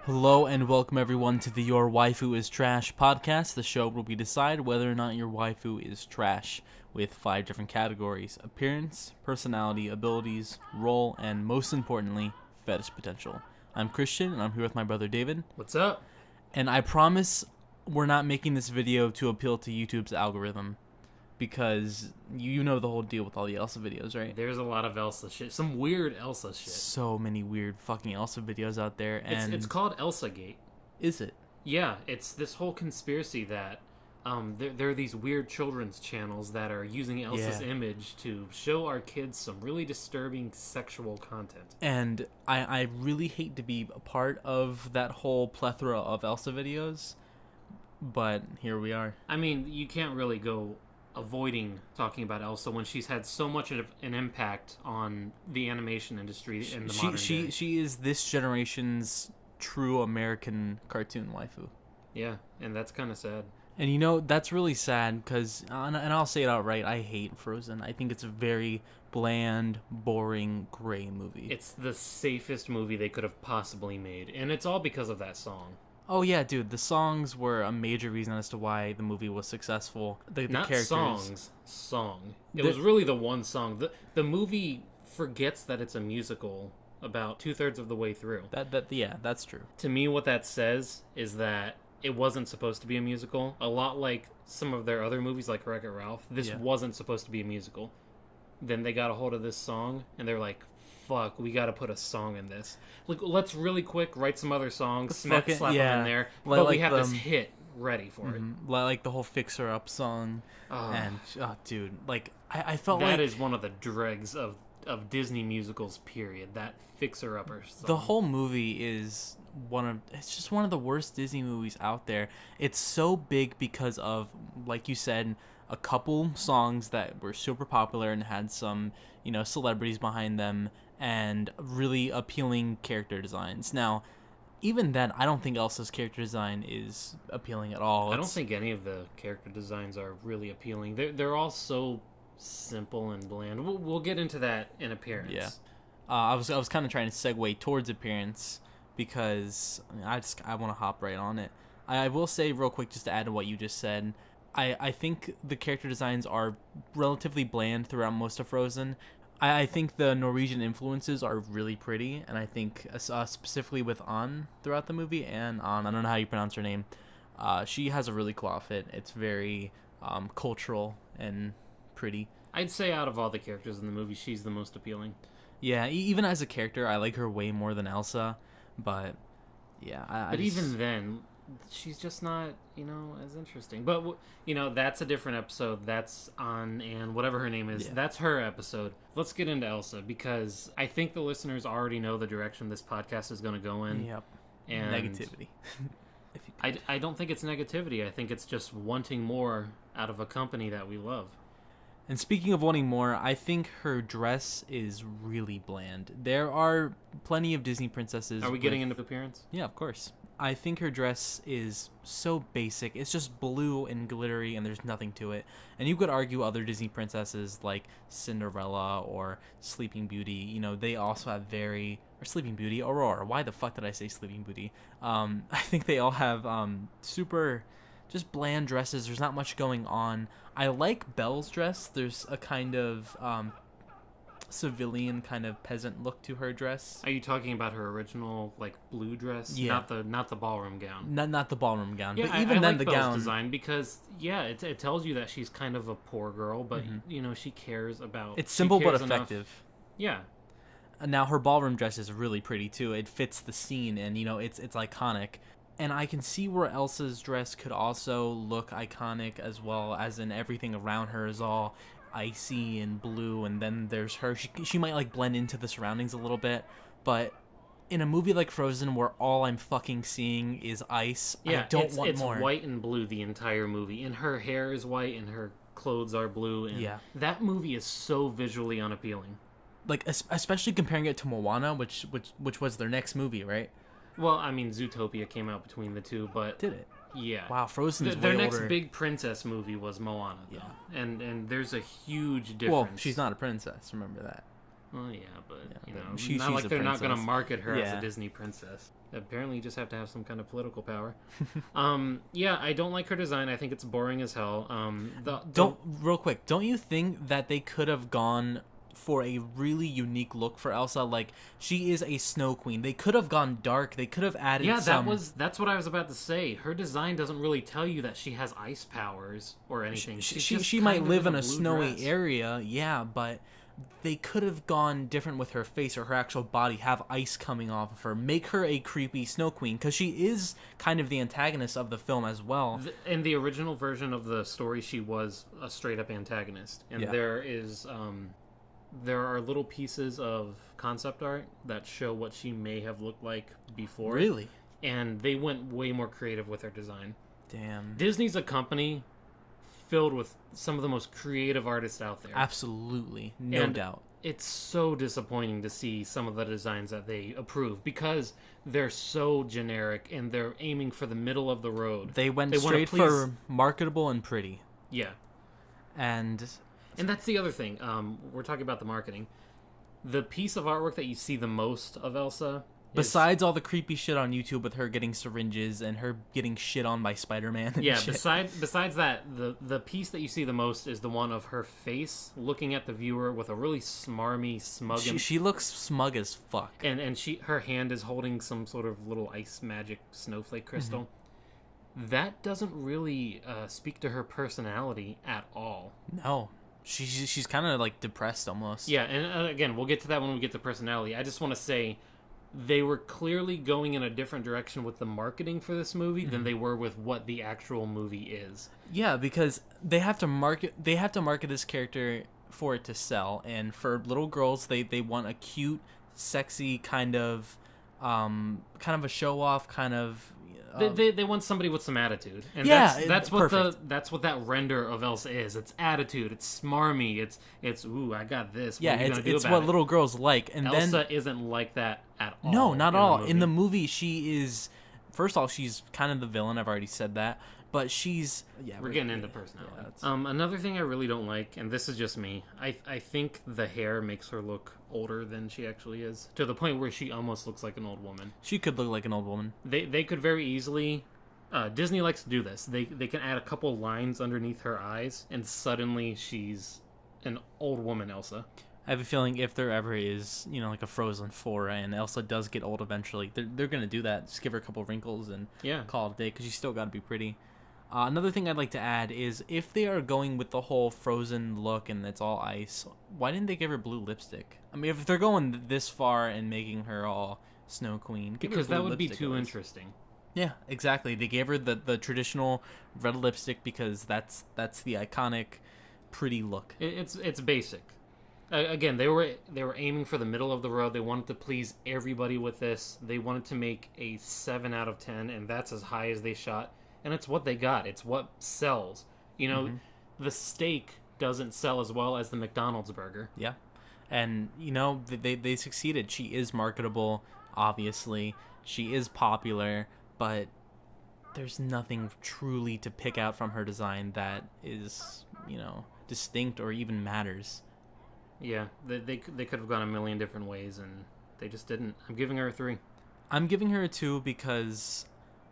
Hello and welcome everyone to the Your Waifu Is Trash Podcast, the show where we decide whether or not your waifu is trash, with 5 different categories: appearance, personality, abilities, role, and most importantly, fetish potential. I'm Christian and I'm here with my brother David. What's up? And I promise we're not making this video to appeal to YouTube's algorithm, because you know the whole deal with all the Elsa videos, right? There's a lot of Elsa shit. Some weird Elsa shit. So many weird fucking Elsa videos out there, and It's called Elsa Gate. Is it? Yeah, it's this whole conspiracy that there are these weird children's channels that are using Elsa's image to show our kids some really disturbing sexual content. And I really hate to be a part of that whole plethora of Elsa videos, but here we are. I mean, you can't really go avoiding talking about Elsa when she's had so much of an impact on the animation industry in the modern day. She is this generation's true American cartoon waifu. Yeah, and that's kind of sad. And you know, that's really sad because, and I'll say it outright, I hate Frozen. I think it's a very bland, boring, gray movie. It's the safest movie they could have possibly made, and it's all because of that song. Oh yeah, dude, the songs were a major reason as to why the movie was successful. The Not characters. song. It was really the one song. The movie forgets that it's a musical about 2/3 of the way through. Yeah, that's true. To me, what that says is that it wasn't supposed to be a musical. A lot like some of their other movies, like Wreck-It Ralph, this wasn't supposed to be a musical. Then they got a hold of this song, and they're like, fuck, we gotta put a song in this. Like, let's really quick write some other songs, slap them in there, but we have this hit ready for it. Like the whole Fixer Up song. And, dude, like, I felt that like... That is one of the dregs of Disney musicals, period. That Fixer Upper song. The whole movie is it's just one of the worst Disney movies out there. It's so big because of, like you said, a couple songs that were super popular and had some, celebrities behind them, and really appealing character designs. Now, even then, I don't think Elsa's character design is appealing at all. I don't think any of the character designs are really appealing. They're all so simple and bland. We'll get into that in appearance. Yeah. I was kind of trying to segue towards appearance because I want to hop right on it. I will say real quick, just to add to what you just said, I think the character designs are relatively bland throughout most of Frozen. I think the Norwegian influences are really pretty, and I think specifically with Anne throughout the movie, and Anne, I don't know how you pronounce her name, she has a really cool outfit. It's very cultural and pretty. I'd say out of all the characters in the movie, she's the most appealing. Yeah, even as a character, I like her way more than Elsa, but yeah. But even then, she's just not, as interesting. But, that's a different episode. That's on, and whatever her name is, that's her episode. Let's get into Elsa, because I think the listeners already know the direction this podcast is going to go in. Yep. And negativity. I don't think it's negativity. I think it's just wanting more out of a company that we love. And speaking of wanting more, I think her dress is really bland. There are plenty of Disney princesses. Are we getting into appearance? Yeah, of course. I think her dress is so basic. It's just blue and glittery, and there's nothing to it. And you could argue other Disney princesses like Cinderella or Sleeping Beauty, they also have or Sleeping Beauty, Aurora. Why the fuck did I say Sleeping Beauty? I think they all have super just bland dresses. There's not much going on. I like Belle's dress. There's a kind of civilian kind of peasant look to her dress. Are you talking about her original blue dress? Yeah. Not the ballroom gown. Not the ballroom gown. Yeah, but even I then like the Belle's gown design because it tells you that she's kind of a poor girl, but she cares about. It's simple but enough. effective. Yeah. Now her ballroom dress is really pretty too. It fits the scene, and it's iconic. And I can see where Elsa's dress could also look iconic, as well as in everything around her is all icy and blue, and then there's her. She might blend into the surroundings a little bit, but in a movie like Frozen where all I'm fucking seeing is ice, I don't want more. It's white and blue the entire movie, and her hair is white and her clothes are blue, and that movie is so visually unappealing. Especially comparing it to Moana, which was their next movie, right? Well, I mean, Zootopia came out between the two, but... Did it? Yeah. Wow, Frozen's way Their older. next big princess movie was Moana, though. Yeah. And there's a huge difference. Well, she's not a princess, remember that. Oh yeah, but yeah, she's not like they're not going to market her as Yeah. a Disney princess. Apparently, you just have to have some kind of political power. Yeah, I don't like her design. I think it's boring as hell. Real quick, don't you think that they could have gone for a really unique look for Elsa? Like, she is a snow queen. They could have gone dark. They could have added that's what I was about to say. Her design doesn't really tell you that she has ice powers or anything. She might live in a snowy dress. area, yeah, but they could have gone different with her face or her actual body, have ice coming off of her, make her a creepy snow queen, because she is kind of the antagonist of the film as well. In the original version of the story, she was a straight-up antagonist. And there are little pieces of concept art that show what she may have looked like before. Really? And they went way more creative with her design. Damn. Disney's a company filled with some of the most creative artists out there. Absolutely. No doubt. It's so disappointing to see some of the designs that they approve because they're so generic and they're aiming for the middle of the road. They went straight for marketable and pretty. Yeah. And that's the other thing. We're talking about the marketing. The piece of artwork that you see the most of Elsa, besides all the creepy shit on YouTube with her getting syringes and her getting shit on by Spider-Man. And shit. Besides that, the piece that you see the most is the one of her face looking at the viewer with a really smarmy, smug. She looks smug as fuck. And her hand is holding some sort of little ice magic snowflake crystal. Mm-hmm. That doesn't really speak to her personality at all. No. She's kind of like depressed almost. Yeah, and again, we'll get to that when we get to personality. I just want to say they were clearly going in a different direction with the marketing for this movie than they were with what the actual movie is. Yeah, because they have to market this character for it to sell, and for little girls they want a cute, sexy kind of a show off kind of. They want somebody with some attitude, and that's what that render of Elsa is. It's attitude. It's smarmy. It's ooh, I got this. Yeah, it's what little girls like. And Elsa isn't like that at all. No, not at all. In the movie, she is. First off, she's kind of the villain. I've already said that. But she's... Yeah, we're getting into personality. Another thing I really don't like, and this is just me, I think the hair makes her look older than she actually is, to the point where she almost looks like an old woman. She could look like an old woman. They could very easily... Disney likes to do this. They can add a couple lines underneath her eyes, and suddenly she's an old woman Elsa. I have a feeling if there ever is, like a Frozen 4 and Elsa does get old eventually, they're going to do that. Just give her a couple wrinkles and call it a day, because she's still got to be pretty. Another thing I'd like to add is if they are going with the whole Frozen look and it's all ice, why didn't they give her blue lipstick? I mean, if they're going this far and making her all Snow Queen, because that would be too interesting. Yeah, exactly. They gave her the traditional red lipstick because that's the iconic pretty look. It's basic. Again, they were aiming for the middle of the road. They wanted to please everybody with this. They wanted to make a 7 out of 10, and that's as high as they shot. And it's what they got. It's what sells. The steak doesn't sell as well as the McDonald's burger. Yeah. And, they succeeded. She is marketable, obviously. She is popular, but there's nothing truly to pick out from her design that is, distinct or even matters. Yeah, they could have gone a million different ways, and they just didn't. I'm giving her a 3. I'm giving her a 2 because...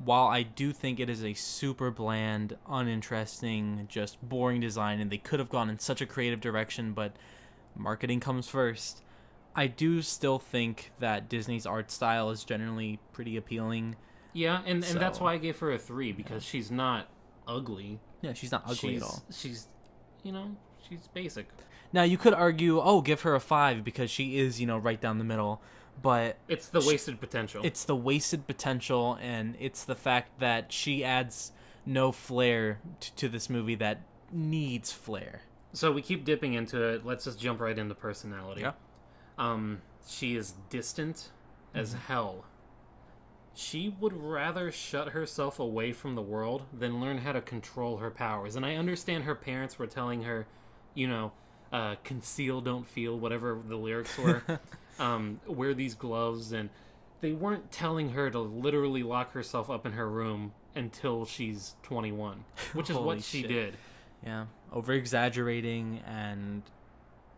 while I do think it is a super bland, uninteresting, just boring design, and they could have gone in such a creative direction, but marketing comes first, I do still think that Disney's art style is generally pretty appealing. Yeah, and that's why I gave her a 3, because she's not ugly. Yeah, she's not ugly at all. She's basic. Now, you could argue, give her a 5, because she is, right down the middle. But it's the wasted potential. It's the wasted potential, and it's the fact that she adds no flair to this movie that needs flair. So we keep dipping into it. Let's just jump right into personality. Yeah. She is distant as hell. She would rather shut herself away from the world than learn how to control her powers. And I understand her parents were telling her, conceal, don't feel, whatever the lyrics were. Wear these gloves, and they weren't telling her to literally lock herself up in her room until she's 21, which is what she did. Yeah, over exaggerating, and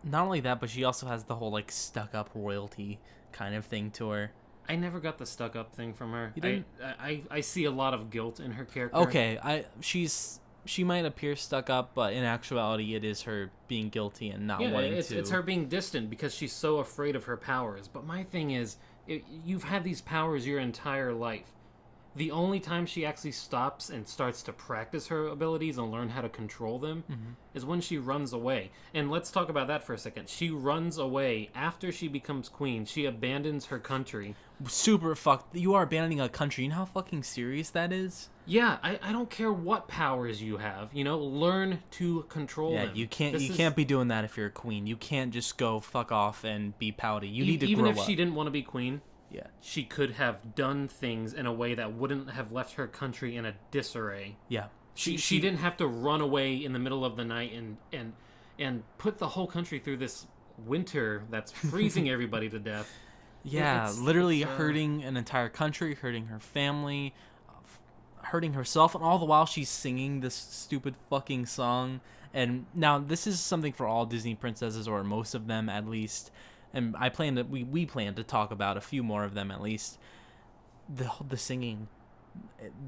Not only that, but she also has the whole like stuck up royalty kind of thing to her. I never got the stuck up thing from her. You didn't? I see a lot of guilt in her character. Okay, she might appear stuck up, but in actuality, it is her being guilty and not wanting to. It's her being distant because she's so afraid of her powers. But my thing is, you've had these powers your entire life. The only time she actually stops and starts to practice her abilities and learn how to control them is when she runs away. And let's talk about that for a second. She runs away after she becomes queen. She abandons her country. Super fucked. You are abandoning a country. You know how fucking serious that is? Yeah, I don't care what powers you have. Learn to control them. Yeah, you can't be doing that if you're a queen. You can't just go fuck off and be pouty. You need to grow up. Even if she didn't want to be queen. Yeah. She could have done things in a way that wouldn't have left her country in a disarray. Yeah. She didn't have to run away in the middle of the night and put the whole country through this winter that's freezing everybody to death. Yeah, literally hurting an entire country, hurting her family, hurting herself, and all the while she's singing this stupid fucking song. And now this is something for all Disney princesses, or most of them at least. And we plan to talk about a few more of them at least. The singing,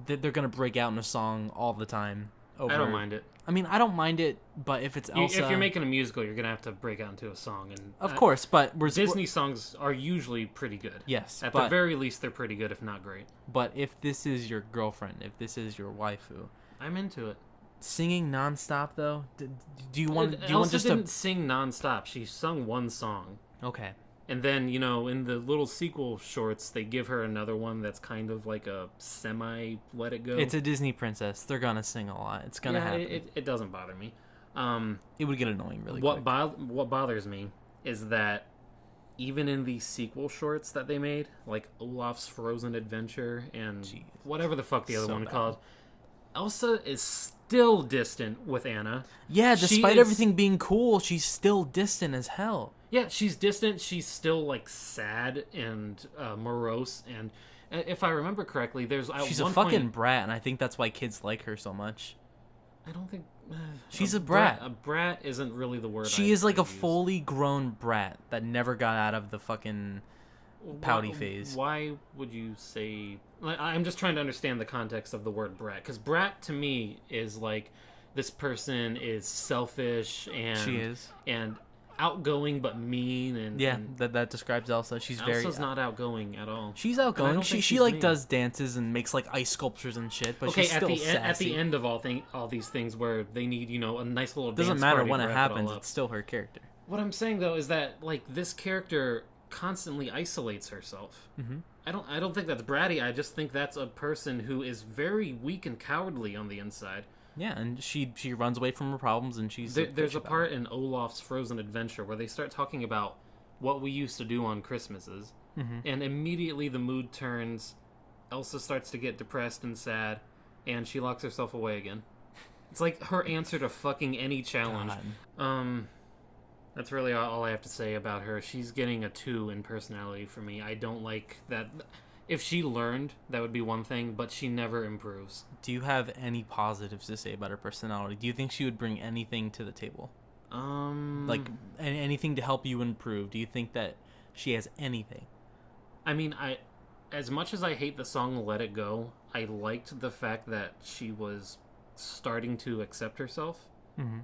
they're gonna break out in a song all the time. I don't mind it. I mean, I don't mind it, but if it's Elsa, if you're making a musical, you're gonna have to break out into a song, and of course. But Disney songs are usually pretty good. Yes, at the very least, they're pretty good, if not great. But if this is your girlfriend, if this is your waifu, I'm into it. Singing nonstop though, do you want? Elsa didn't sing nonstop. She sung one song. Okay. And then, in the little sequel shorts, they give her another one that's kind of like a semi Let It Go. It's a Disney princess. They're going to sing a lot. It's going to happen. It doesn't bother me. It would get annoying really quick. What bothers me is that even in the sequel shorts that they made, like Olaf's Frozen Adventure and whatever the fuck the other one called, Elsa is still distant with Anna. Yeah, despite everything being cool, she's still distant as hell. Yeah, she's distant. She's still like sad and morose. And if I remember correctly, she's a fucking brat, and I think that's why kids like her so much. I don't think she's a brat. A brat isn't really the word. She is like a fully grown brat that never got out of the fucking pouty phase. Why would you say? I'm just trying to understand the context of the word brat, because brat to me is like this person is selfish and she is outgoing but mean and that describes Elsa. Elsa's not outgoing at all. She's outgoing. She like does dances and makes like ice sculptures and shit. But she's still sassy. At the end of all these things where they need a nice little doesn't dance matter party when to it wrap happens. all up. It's still her character. What I'm saying though is that like this character constantly isolates herself. Mm-hmm. I don't think that's bratty. I just think that's a person who is very weak and cowardly on the inside. Yeah, and she runs away from her problems, and there's a part in Olaf's Frozen Adventure where they start talking about what we used to do on Christmases, and immediately the mood turns. Elsa starts to get depressed and sad, and she locks herself away again. It's like her answer to fucking any challenge. God. That's really all I have to say about her. She's getting a 2 in personality for me. I don't like that. If she learned, that would be one thing, but she never improves. Do you have any positives to say about her personality? Do you think she would bring anything to the table? Like anything to help you improve? Do you think that she has anything? I mean, as much as I hate the song Let It Go, I liked the fact that she was starting to accept herself. Mm-hmm.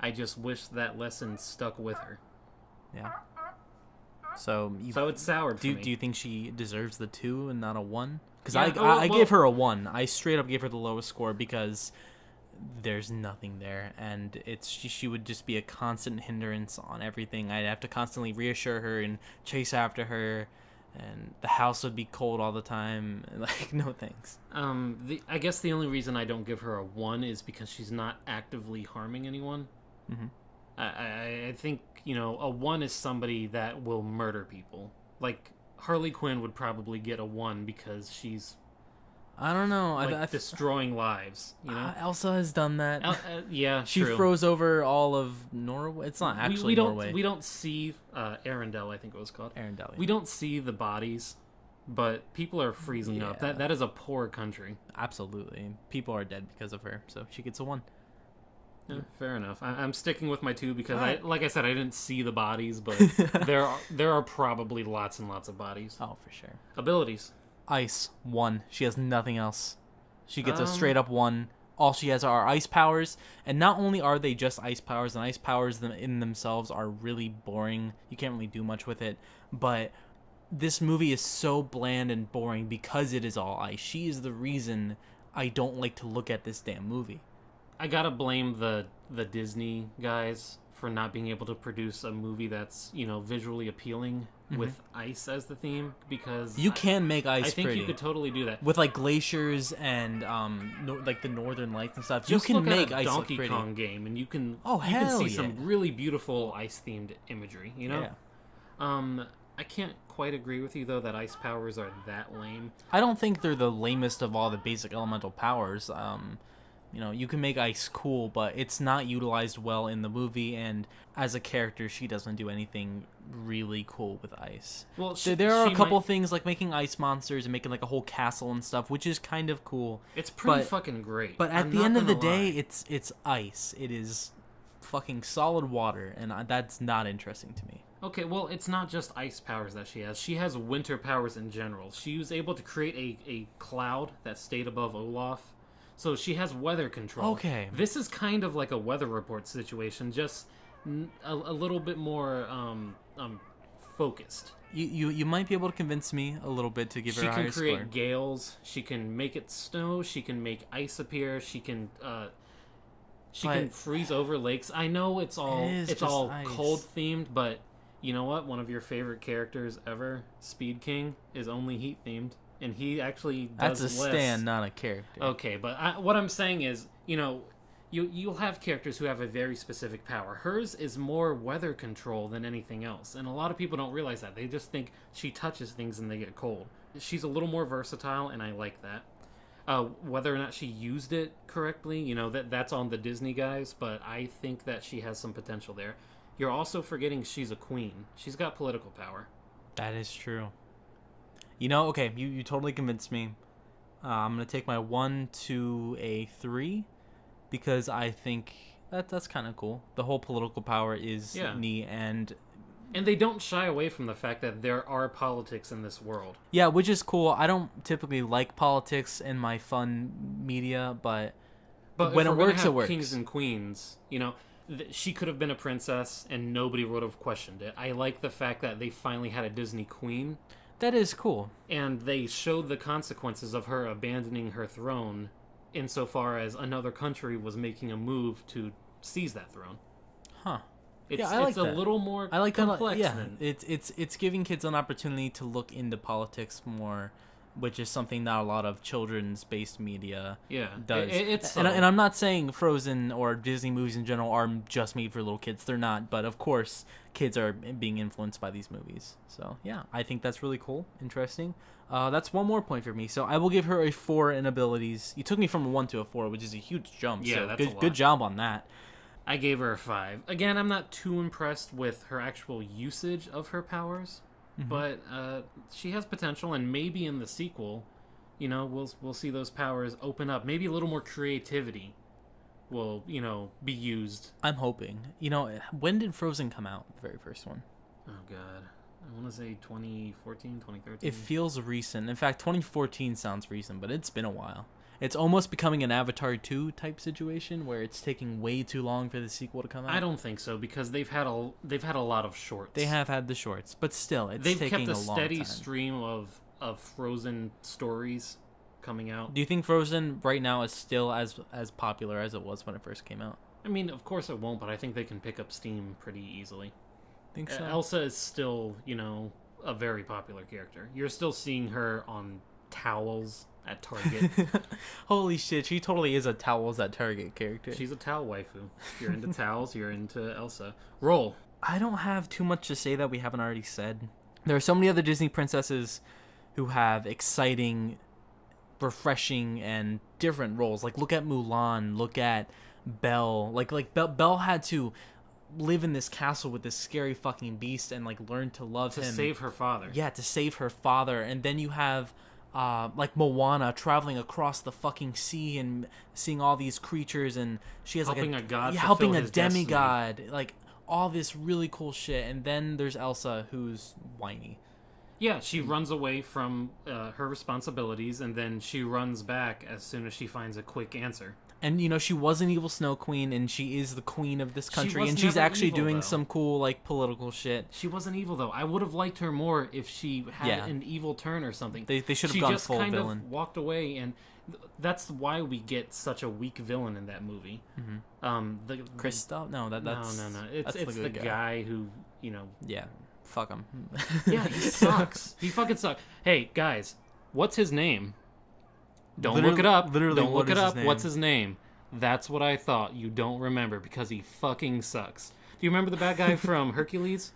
I just wish that lesson stuck with her. Yeah. So it's soured for me. Do you think she deserves the 2 and not a 1? Because Yeah, I gave her a 1. I straight up gave her the lowest score because there's nothing there, and she would just be a constant hindrance on everything. I'd have to constantly reassure her and chase after her, and the house would be cold all the time. Like, no thanks. I guess the only reason I don't give her a 1 is because she's not actively harming anyone. Mm-hmm. I think, a 1 is somebody that will murder people. Like, Harley Quinn would probably get a 1 because she's... I don't know. Like, destroying lives, Elsa has done that. Yeah, she true. Froze over all of Norway. It's not actually Norway. We don't see... Arendelle, I think it was called. Arendelle. Yeah. We don't see the bodies, but people are freezing up. That is a poor country. Absolutely. People are dead because of her, so she gets a 1. Yeah, fair enough. I'm sticking with my 2 because like I said, I didn't see the bodies, but there are probably lots and lots of bodies. Oh, for sure. Abilities. Ice 1. She has nothing else. She gets a straight up 1. All she has are ice powers, and not only are they just ice powers, and ice powers in themselves are really boring. You can't really do much with it, but this movie is so bland and boring because it is all ice. She is the reason I don't like to look at this damn movie. I gotta blame the Disney guys for not being able to produce a movie that's, visually appealing with ice as the theme, because you can make ice I think pretty. You could totally do that with like glaciers and like the northern lights and stuff. Just you can look make at a ice Donkey look pretty. Kong game, and you can see some really beautiful ice themed imagery. Yeah. I can't quite agree with you though that ice powers are that lame. I don't think they're the lamest of all the basic elemental powers. You can make ice cool, but it's not utilized well in the movie, and as a character, she doesn't do anything really cool with ice. Well, there are a couple things like making ice monsters and making like a whole castle and stuff, which is kind of cool. It's pretty fucking great. But at the end of the day, it's ice. It is fucking solid water, and that's not interesting to me. Okay, well, it's not just ice powers that she has. She has winter powers in general. She was able to create a cloud that stayed above Olaf. So she has weather control. Okay. This is kind of like a weather report situation, just a little bit more focused. You might be able to convince me a little bit to give her a higher score. She can create gales. She can make it snow. She can make ice appear. She can freeze over lakes. I know it's all cold themed, but you know what? One of your favorite characters ever, Speed King, is only heat themed. And he actually does That's a stand, not a character. Okay, but what I'm saying is, you'll have characters who have a very specific power. Hers is more weather control than anything else. And a lot of people don't realize that. They just think she touches things and they get cold. She's a little more versatile, and I like that. Whether or not she used it correctly, that's on the Disney guys, but I think that she has some potential there. You're also forgetting she's a queen. She's got political power. That is true. Okay, you totally convinced me. I'm going to take my 1 to a 3 because I think that's kind of cool. The whole political power is neat, and they don't shy away from the fact that there are politics in this world. Yeah, which is cool. I don't typically like politics in my fun media, but when it works, it works. Kings and queens, she could have been a princess and nobody would have questioned it. I like the fact that they finally had a Disney queen. That is cool. And they showed the consequences of her abandoning her throne insofar as another country was making a move to seize that throne. Huh. It's a little more complex. Yeah, it's giving kids an opportunity to look into politics more, which is something not a lot of children's-based media does. And I'm not saying Frozen or Disney movies in general are just made for little kids. They're not, but of course, kids are being influenced by these movies. So, yeah, I think that's really cool, interesting. That's one more point for me. So I will give her a 4 in abilities. You took me from a 1 to a 4, which is a huge jump. Yeah, so that's a lot. Good job on that. I gave her a 5. Again, I'm not too impressed with her actual usage of her powers. But she has potential, and maybe in the sequel, we'll see those powers open up. Maybe a little more creativity will, be used. I'm hoping. When did Frozen come out, the very first one? Oh, God. I want to say 2014, 2013. It feels recent. In fact, 2014 sounds recent, but it's been a while. It's almost becoming an Avatar 2 type situation where it's taking way too long for the sequel to come out. I don't think so, because they've had a lot of shorts. They have had the shorts, but still, it's taking a long time. They've kept a steady stream of Frozen stories coming out. Do you think Frozen right now is still as popular as it was when it first came out? I mean, of course it won't, but I think they can pick up steam pretty easily. Think so? Elsa is still, a very popular character. You're still seeing her on towels at Target. Holy shit, she totally is a towels at Target character. She's a towel waifu. If you're into towels, you're into Elsa. Roll. I don't have too much to say that we haven't already said. There are so many other Disney princesses who have exciting, refreshing, and different roles. Like, look at Mulan, look at Belle. Like Belle had to live in this castle with this scary fucking beast and, learn to love him. To save her father. Yeah, to save her father. And then you have like Moana traveling across the fucking sea and seeing all these creatures, and she has helping like a god, helping a his demigod, destiny. like all this really cool shit. And then there's Elsa, who's whiny. Yeah, she runs away from her responsibilities, and then she runs back as soon as she finds a quick answer. And, you know, she was an evil Snow Queen, and she is the queen of this country, and she's never actually evil, doing though. some cool, like, political shit. She wasn't evil, though. I would have liked her more if she had an evil turn or something. They should have gone full villain. She just kind of walked away, and that's why we get such a weak villain in that movie. Mm-hmm. Kristoff? No, that's... No. It's the guy who, you know... Yeah, fuck him. Yeah, he sucks. He fucking sucks. Hey, guys, what's his name? Don't look it up. Literally, don't look it up. What's his name? That's what I thought. You don't remember because he fucking sucks. Do you remember the bad guy from Hercules?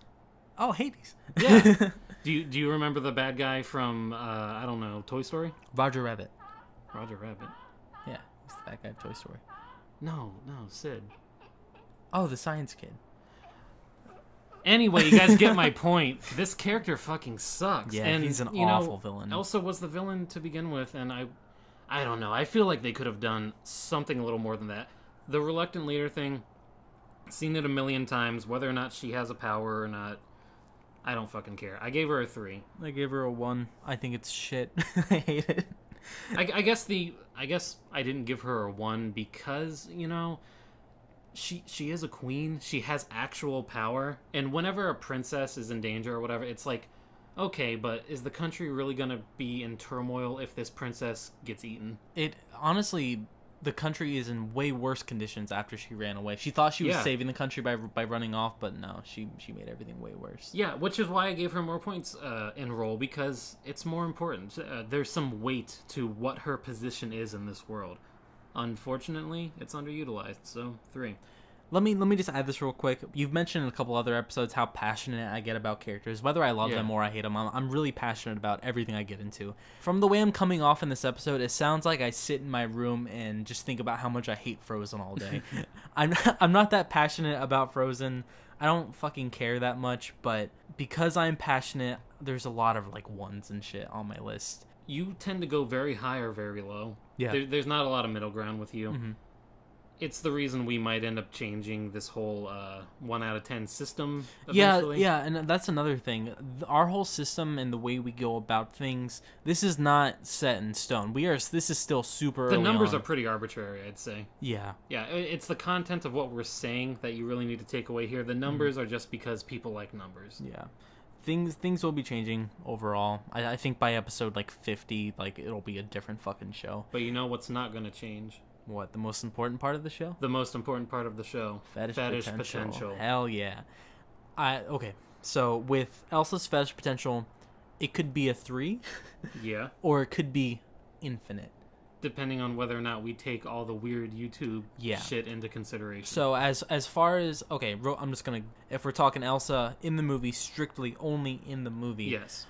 Oh, Hades. Yeah. Do you remember the bad guy from I don't know, Toy Story? Roger Rabbit. Roger Rabbit. Yeah, he's the bad guy of Toy Story. No, Sid. Oh, the science kid. Anyway, you guys get my point. This character fucking sucks. Yeah, and, he's an awful villain. Elsa was the villain to begin with, and I don't know. I feel like they could have done something a little more than that. The reluctant leader thing, seen it a million times. Whether or not she has a power or not, I don't fucking care. I gave her a 3. I gave her a 1. I think it's shit. I hate it. I guess I didn't give her a 1 because, you know, she is a queen. She has actual power, and whenever a princess is in danger or whatever, it's like, okay, but is the country really gonna be in turmoil if this princess gets eaten? It honestly, the country is in way worse conditions after she ran away. She thought she was saving the country by running off, but no, she made everything way worse. Yeah, which is why I gave her more points in role, because it's more important. There's some weight to what her position is in this world. Unfortunately, it's underutilized, so 3. Let me just add this real quick. You've mentioned in a couple other episodes how passionate I get about characters, whether I love them or I hate them. I'm really passionate about everything I get into. From the way I'm coming off in this episode, it sounds like I sit in my room and just think about how much I hate Frozen all day. I'm not that passionate about Frozen. I don't fucking care that much, but because I'm passionate, there's a lot of like 1s and shit on my list. You tend to go very high or very low. Yeah. There's not a lot of middle ground with you. Mm-hmm. It's the reason we might end up changing this whole 1 out of 10 system eventually. Yeah, and that's another thing. Our whole system and the way we go about things, this is not set in stone. This is still super early on. The numbers are pretty arbitrary, I'd say. Yeah. Yeah, it's the content of what we're saying that you really need to take away here. The numbers are just because people like numbers. Yeah. Things will be changing overall. I think by episode like 50, like it'll be a different fucking show. But you know what's not going to change? What, the most important part of the show? The most important part of the show. Fetish potential. Hell yeah. Okay, so with Elsa's fetish potential, it could be a 3. Yeah. Or it could be infinite. Depending on whether or not we take all the weird YouTube shit into consideration. So as far as... Okay, I'm just going to... If we're talking Elsa in the movie, strictly only in the movie. Yes.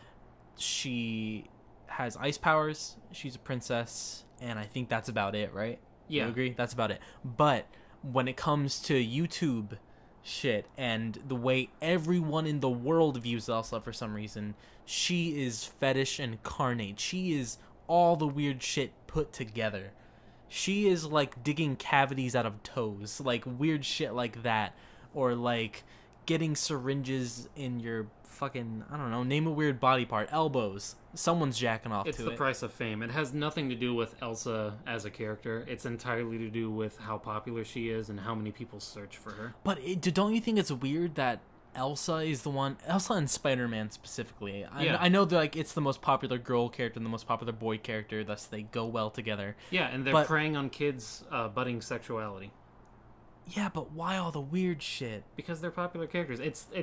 She has ice powers. She's a princess. And I think that's about it, right? Yeah. You agree? That's about it. But when it comes to YouTube shit and the way everyone in the world views Elsa for some reason, she is fetish incarnate. She is all the weird shit put together. She is like digging cavities out of toes, like weird shit like that, or like getting syringes in your fucking, I don't know, name a weird body part, elbows. Someone's jacking off to it. It's the price of fame. It has nothing to do with Elsa as a character. It's entirely to do with how popular she is and how many people search for her. But don't you think it's weird that Elsa is the one, Elsa and Spider-Man specifically. I know that like it's the most popular girl character and the most popular boy character, thus they go well together. Yeah, and they're preying on kids' budding sexuality. Yeah, but why all the weird shit? Because they're popular characters.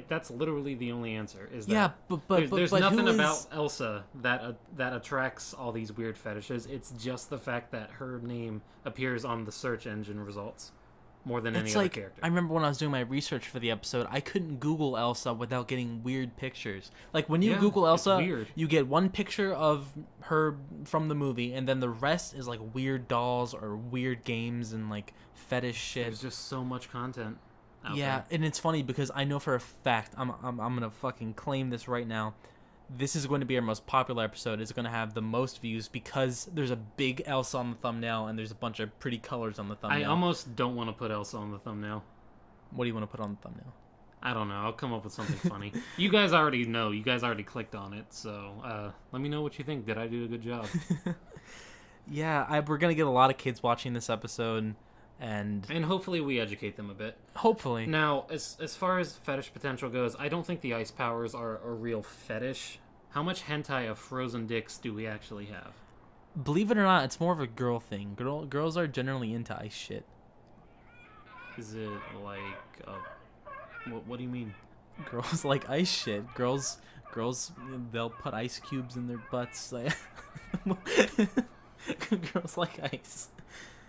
That's literally the only answer. Is that yeah, but there's nothing about Elsa that attracts all these weird fetishes. It's just the fact that her name appears on the search engine results more than any other character. I remember when I was doing my research for the episode, I couldn't Google Elsa without getting weird pictures. Like when you Google Elsa, you get one picture of her from the movie, and then the rest is like weird dolls or weird games and like fetish shit. There's just so much content out there. And it's funny because I know for a fact, I'm gonna fucking claim this right now, this is going to be our most popular episode. It's going to have the most views because there's a big Elsa on the thumbnail and there's a bunch of pretty colors on the thumbnail. I almost don't want to put Elsa on the thumbnail. What do you want to put on the thumbnail? I don't know. I'll come up with something funny. You guys already know. You guys already clicked on it. So let me know what you think. Did I do a good job? Yeah, we're going to get a lot of kids watching this episode. And hopefully we educate them a bit. Hopefully. Now, as far as fetish potential goes, I don't think the ice powers are a real fetish. How much hentai of frozen dicks do we actually have? Believe it or not, it's more of a girl thing. Girls are generally into ice shit. Is it like... what do you mean? Girls like ice shit. Girls, they'll put ice cubes in their butts. Girls like ice.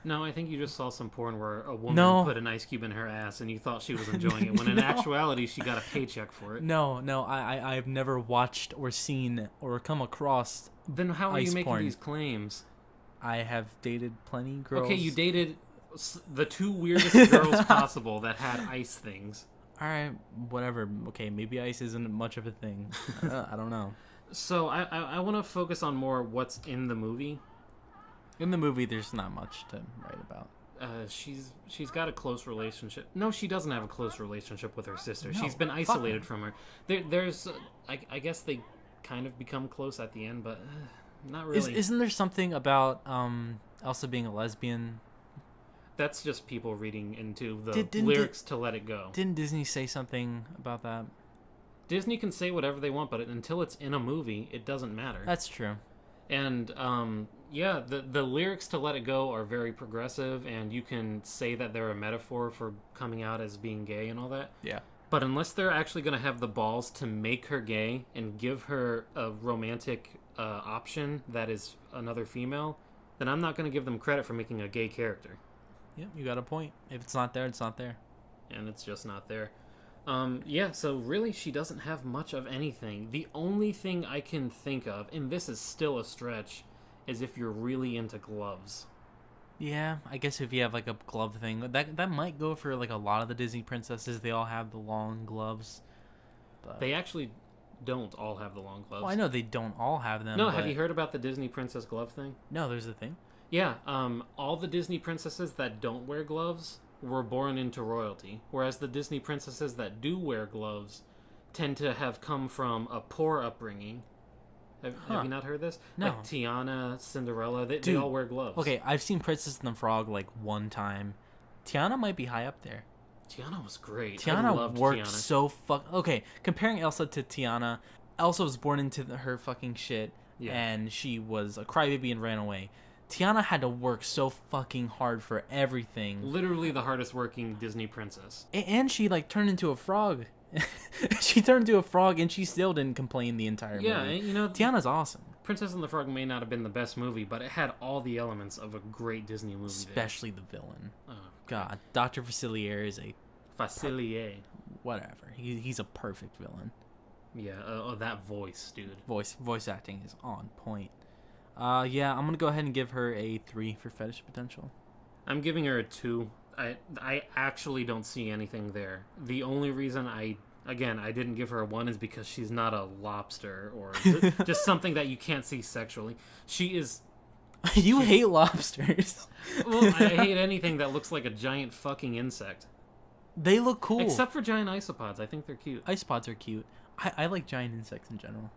No, I think you just saw some porn where a woman put an ice cube in her ass and you thought she was enjoying it, when in actuality she got a paycheck for it. No, I've never watched or seen or come across Then how are you making porn. These claims? I have dated plenty girls. Okay, you dated the two weirdest girls possible that had ice things. Alright, whatever. Okay, maybe ice isn't much of a thing. I don't know. So I want to focus on more what's in the movie. In the movie, there's not much to write about. She's got a close relationship. No, she doesn't have a close relationship with her sister. No, she's been isolated from her. There's, I guess they kind of become close at the end, but not really. Isn't there something about Elsa being a lesbian? That's just people reading into the lyrics to Let It Go. Didn't Disney say something about that? Disney can say whatever they want, but until it's in a movie, it doesn't matter. That's true. And yeah, the lyrics to Let It Go are very progressive, and you can say that they're a metaphor for coming out as being gay and all that. Yeah. But unless they're actually going to have the balls to make her gay and give her a romantic option that is another female, then I'm not going to give them credit for making a gay character. Yeah, you got a point. If it's not there, it's not there. And it's just not there. Yeah, so really she doesn't have much of anything. The only thing I can think of, and this is still a stretch, is if you're really into gloves. Yeah, I guess if you have like a glove thing, that might go for like a lot of the Disney princesses. They all have the long gloves. But... They actually don't all have the long gloves. Well, I know they don't all have them. No, but... have you heard about the Disney princess glove thing? No, there's a thing. Yeah, all the Disney princesses that don't wear gloves were born into royalty, whereas the Disney princesses that do wear gloves tend to have come from a poor upbringing. Have you not heard this? No. Like Tiana, Cinderella, they all wear gloves. Okay, I've seen Princess and the Frog like one time. Tiana might be high up there. Tiana was great. Tiana worked so Okay, comparing Elsa to Tiana, Elsa was born into her fucking shit, and she was a crybaby and ran away. Tiana had to work so fucking hard for everything. Literally the hardest working Disney princess. And she like turned into a frog. She turned into a frog and she still didn't complain the entire movie. Yeah, you know, Tiana's awesome. Princess and the Frog may not have been the best movie, but it had all the elements of a great Disney movie. Especially the villain. Oh, God, Dr. Facilier is a... Facilier. Whatever. He's a perfect villain. Yeah, that voice, dude. Voice acting is on point. Yeah, I'm gonna go ahead and give her a 3 for fetish potential. I'm giving her a 2. I actually don't see anything there. The only reason I didn't give her a 1 is because she's not a lobster or just something that you can't see sexually. She is... You hate lobsters. Well, I hate anything that looks like a giant fucking insect. They look cool. Except for giant isopods. I think they're cute. Isopods are cute. I like giant insects in general.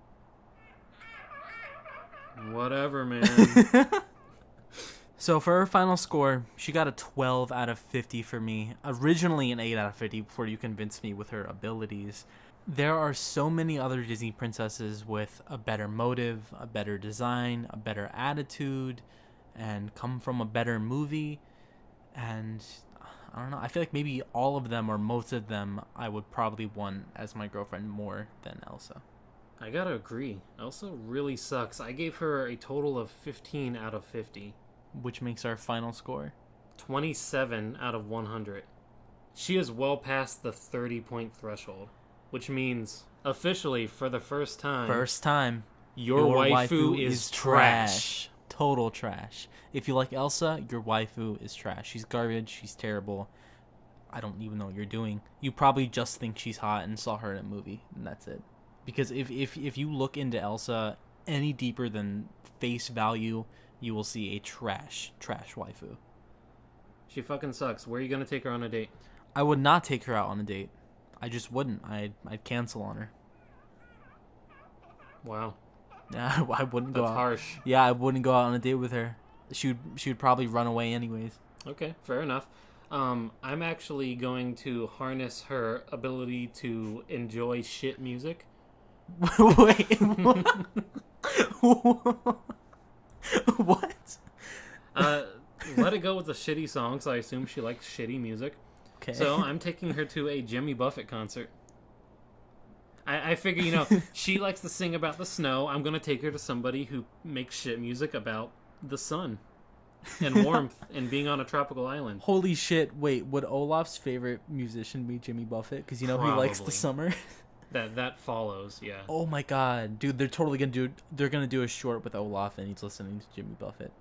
Whatever, man. So for her final score, she got a 12 out of 50 for me. Originally an 8 out of 50 before you convinced me with her abilities. There are so many other Disney princesses with a better motive, a better design, a better attitude, and come from a better movie. And I don't know, I feel like maybe all of them or most of them I would probably want as my girlfriend more than Elsa. I gotta agree. Elsa really sucks. I gave her a total of 15 out of 50. Which makes our final score 27 out of 100. She is well past the 30-point threshold, which means, officially, for the first time, your waifu is trash. Total trash. If you like Elsa, your waifu is trash. She's garbage. She's terrible. I don't even know what you're doing. You probably just think she's hot and saw her in a movie, and that's it. Because if you look into Elsa any deeper than face value, you will see a trash waifu. She fucking sucks. Where are you gonna take her on a date? I would not take her out on a date. I just wouldn't. I'd cancel on her. Wow. Yeah, I wouldn't go out. That's harsh. Yeah, I wouldn't go out on a date with her. She would probably run away anyways. Okay, fair enough. I'm actually going to harness her ability to enjoy shit music. Wait, what? What? Let it go with a shitty song, so I assume she likes shitty music. Okay. So I'm taking her to a Jimmy Buffett concert. I figure, she likes to sing about the snow. I'm going to take her to somebody who makes shit music about the sun and warmth and being on a tropical island. Holy shit. Wait, would Olaf's favorite musician be Jimmy Buffett? Because, he likes the summer. That follows, yeah. Oh my god. Dude, they're totally going to do a short with Olaf and he's listening to Jimmy Buffett.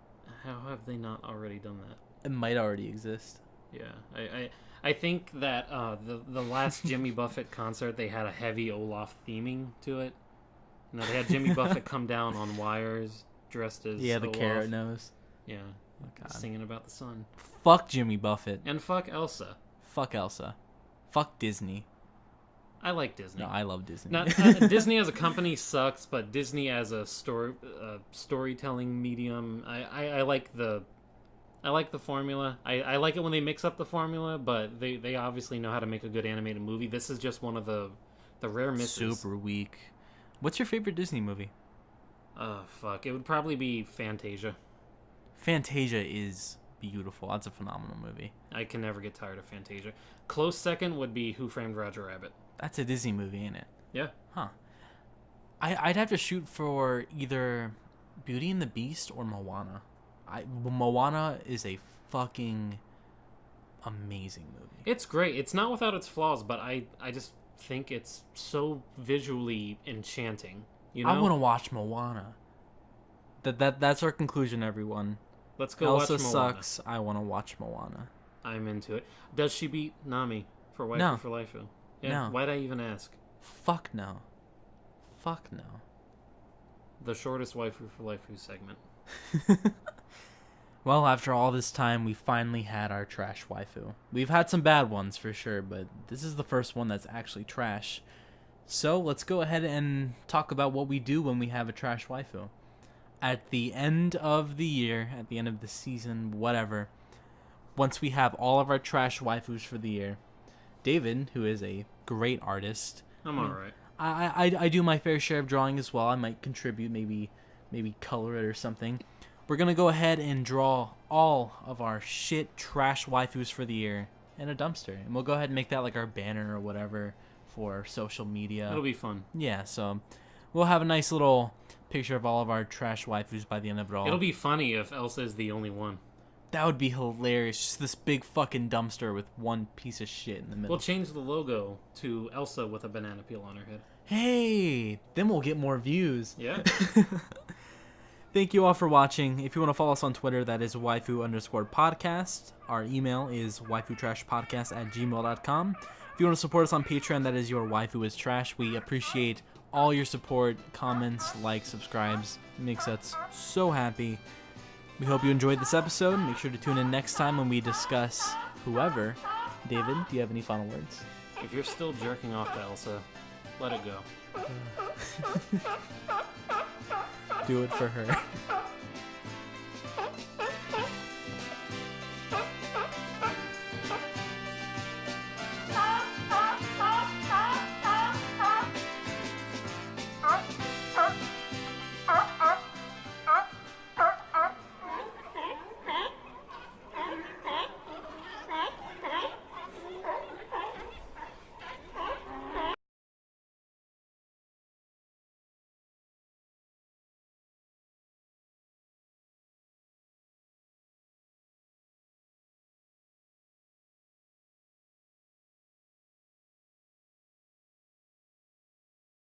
How have they not already done that? It might already exist. Yeah, I think that the last Jimmy Buffett concert, they had a heavy Olaf theming to it. They had Jimmy Buffett come down on wires, dressed as the Olaf. carrot nose. Yeah, singing about the sun. Fuck Jimmy Buffett. And fuck Elsa. Fuck Elsa. Fuck Disney. I like Disney. No, I love Disney. Disney as a company sucks, but Disney as a storytelling medium, I like the formula. I like it when they mix up the formula, but they obviously know how to make a good animated movie. This is just one of the rare misses. Super weak. What's your favorite Disney movie? Fuck. It would probably be Fantasia. Fantasia is beautiful. That's a phenomenal movie. I can never get tired of Fantasia. Close second would be Who Framed Roger Rabbit. That's a Disney movie, ain't it? Yeah. Huh. I'd have to shoot for either Beauty and the Beast or Moana. Moana is a fucking amazing movie. It's great. It's not without its flaws, but I just think it's so visually enchanting. I want to watch Moana. That's our conclusion, everyone. Let's go watch Elsa Moana. sucks. I want to watch Moana. I'm into it. Does she beat Nami for Waifu for Laifu? Yeah. No. Why'd I even ask? Fuck no. Fuck no. The shortest Waifu for Laifu segment. Well, after all this time, we finally had our trash waifu. We've had some bad ones for sure, but this is the first one that's actually trash. So let's go ahead and talk about what we do when we have a trash waifu. At the end of the year, at the end of the season, whatever, once we have all of our trash waifus for the year, David, who is a great artist, I'm alright. I do my fair share of drawing as well. I might contribute, maybe color it or something. We're going to go ahead and draw all of our shit trash waifus for the year in a dumpster. And we'll go ahead and make that like our banner or whatever for social media. It'll be fun. Yeah, so we'll have a nice little picture of all of our trash waifus by the end of it all. It'll be funny if Elsa is the only one. That would be hilarious. Just this big fucking dumpster with one piece of shit in the middle. We'll change the logo to Elsa with a banana peel on her head. Hey, then we'll get more views. Yeah. Thank you all for watching. If you want to follow us on Twitter, that is waifu_podcast. Our email is waifutrashpodcast@gmail.com. If you want to support us on Patreon, that is your Waifu Is Trash. We appreciate all your support, comments, likes, subscribes. It makes us so happy. We hope you enjoyed this episode. Make sure to tune in next time when we discuss whoever. David, do you have any final words? If you're still jerking off to Elsa, let it go. Do it for her.